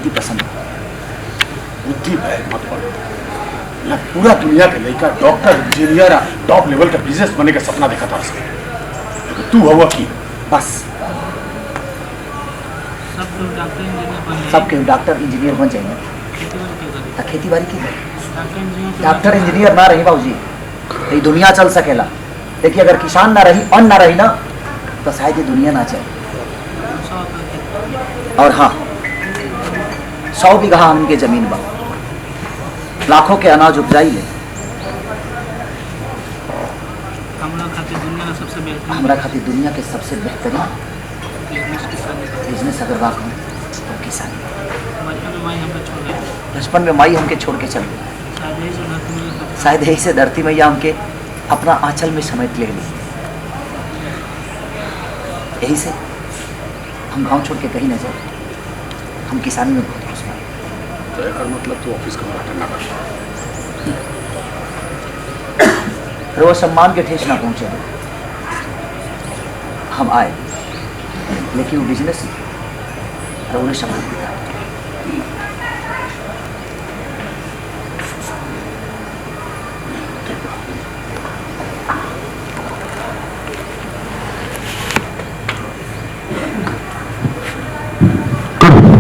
खेती पसंद है। बुद्धि भय मत पड़ो। यहाँ पूरा दुनिया के लड़का डॉक्टर इंजीनियर टॉप लेवल का बिजनेस बने का सपना देखा था उसने, लेकिन तू हुआ की बस सबके डॉक्टर इंजीनियर बन जाएंगे तो खेती बाड़ी की डॉक्टर इंजीनियर ना रही बाबूजी तो ये दुनिया चल सकेला। देखिए अगर किसान ना रही, अन्न ना रही ना, तो शायद ये दुनिया ना चले। और हाँ, 100 बीघा हमके जमीन बा, लाखों के अनाज उपजाई ले। हमरा खातिर दुनिया के सबसे बेहतरीन बिजनेस अगर बात हो तो किसानी। बचपन में माई हमके छोड़ के चल गई, शायद यही से धरती मैया हमके अपना आंचल में समेट ले ली। यही से हम गांव छोड़ के कहीं न जाए, हम किसानी में बहुत खुश हैं। तो एक मतलब तू ऑफिस का अटेंड ना कर, रोज सम्मान के ठेस ना पहुंचे। हम आए लेकिन वो बिजनेस रोज सम्मान